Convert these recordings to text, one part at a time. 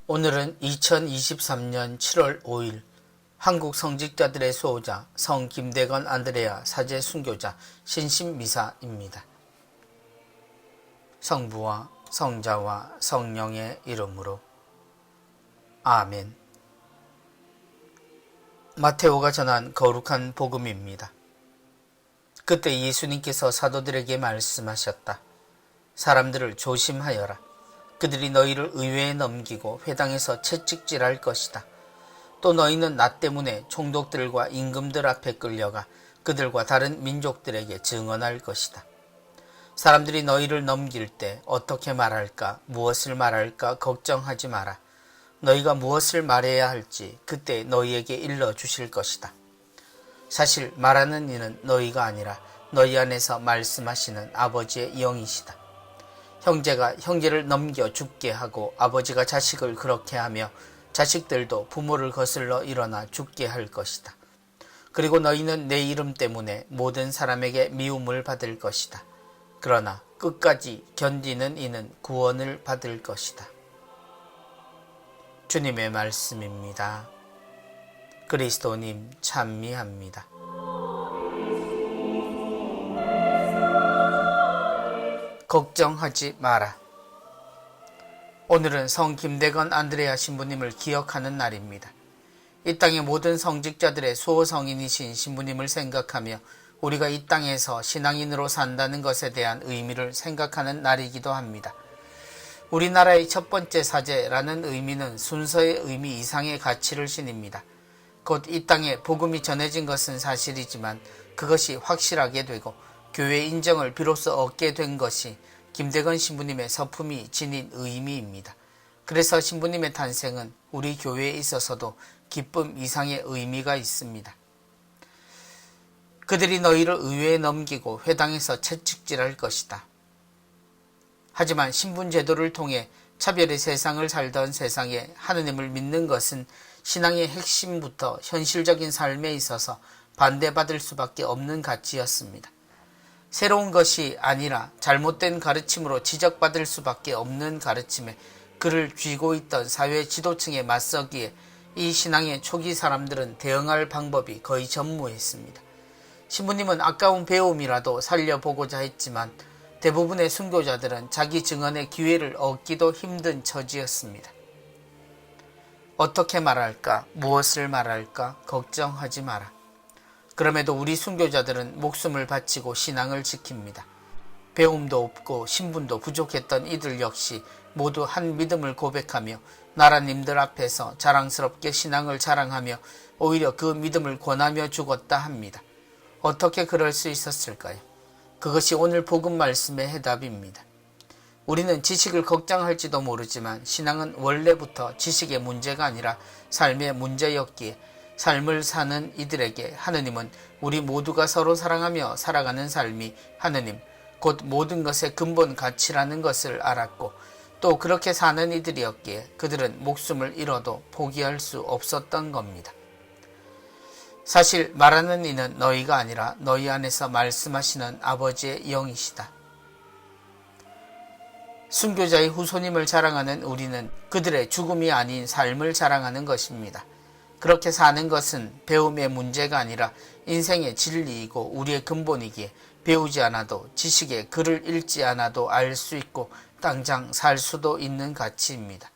오늘은 2023년 7월 5일 한국 성직자들의 수호자 성 김대건 안드레아 사제 순교자 신심미사입니다. 성부와 성자와 성령의 이름으로 아멘. 마테오가 전한 거룩한 복음입니다. 그때 예수님께서 사도들에게 말씀하셨다. 사람들을 조심하여라. 그들이 너희를 의회에 넘기고 회당에서 채찍질할 것이다. 또 너희는 나 때문에 총독들과 임금들 앞에 끌려가 그들과 다른 민족들에게 증언할 것이다. 사람들이 너희를 넘길 때 어떻게 말할까, 무엇을 말할까 걱정하지 마라. 너희가 무엇을 말해야 할지 그때 너희에게 일러주실 것이다. 사실 말하는 이는 너희가 아니라 너희 안에서 말씀하시는 아버지의 영이시다. 형제가 형제를 넘겨 죽게 하고 아버지가 자식을 그렇게 하며 자식들도 부모를 거슬러 일어나 죽게 할 것이다. 그리고 너희는 내 이름 때문에 모든 사람에게 미움을 받을 것이다. 그러나 끝까지 견디는 이는 구원을 받을 것이다. 주님의 말씀입니다. 그리스도님 찬미합니다. 걱정하지 마라. 오늘은 성 김대건 안드레아 신부님을 기억하는 날입니다. 이 땅의 모든 성직자들의 수호성인이신 신부님을 생각하며 우리가 이 땅에서 신앙인으로 산다는 것에 대한 의미를 생각하는 날이기도 합니다. 우리나라의 첫 번째 사제라는 의미는 순서의 의미 이상의 가치를 지닙니다. 곧 이 땅에 복음이 전해진 것은 사실이지만 그것이 확실하게 되고 교회 인정을 비로소 얻게 된 것이 김대건 신부님의 서품이 지닌 의미입니다. 그래서 신부님의 탄생은 우리 교회에 있어서도 기쁨 이상의 의미가 있습니다. 그들이 너희를 의회에 넘기고 회당에서 채찍질할 것이다. 하지만 신분 제도를 통해 차별의 세상을 살던 세상에 하느님을 믿는 것은 신앙의 핵심부터 현실적인 삶에 있어서 반대받을 수밖에 없는 가치였습니다. 새로운 것이 아니라 잘못된 가르침으로 지적받을 수밖에 없는 가르침에 그를 쥐고 있던 사회 지도층에 맞서기에 이 신앙의 초기 사람들은 대응할 방법이 거의 전무했습니다. 신부님은 아까운 배움이라도 살려보고자 했지만 대부분의 순교자들은 자기 증언의 기회를 얻기도 힘든 처지였습니다. 어떻게 말할까, 무엇을 말할까 걱정하지 마라. 그럼에도 우리 순교자들은 목숨을 바치고 신앙을 지킵니다. 배움도 없고 신분도 부족했던 이들 역시 모두 한 믿음을 고백하며 나라님들 앞에서 자랑스럽게 신앙을 자랑하며 오히려 그 믿음을 권하며 죽었다 합니다. 어떻게 그럴 수 있었을까요? 그것이 오늘 복음 말씀의 해답입니다. 우리는 지식을 걱정할지도 모르지만 신앙은 원래부터 지식의 문제가 아니라 삶의 문제였기에 삶을 사는 이들에게 하느님은 우리 모두가 서로 사랑하며 살아가는 삶이 하느님, 곧 모든 것의 근본 가치라는 것을 알았고 또 그렇게 사는 이들이었기에 그들은 목숨을 잃어도 포기할 수 없었던 겁니다. 사실 말하는 이는 너희가 아니라 너희 안에서 말씀하시는 아버지의 영이시다. 순교자의 후손임을 자랑하는 우리는 그들의 죽음이 아닌 삶을 자랑하는 것입니다. 그렇게 사는 것은 배움의 문제가 아니라 인생의 진리이고 우리의 근본이기에 배우지 않아도 지식에 글을 읽지 않아도 알 수 있고 당장 살 수도 있는 가치입니다.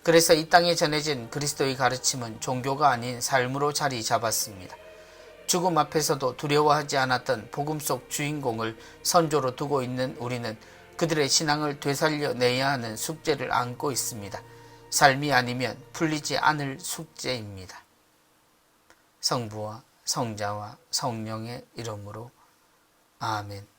그래서 이 땅에 전해진 그리스도의 가르침은 종교가 아닌 삶으로 자리 잡았습니다. 죽음 앞에서도 두려워하지 않았던 복음 속 주인공을 선조로 두고 있는 우리는 그들의 신앙을 되살려내야 하는 숙제를 안고 있습니다. 삶이 아니면 풀리지 않을 숙제입니다. 성부와 성자와 성령의 이름으로 아멘.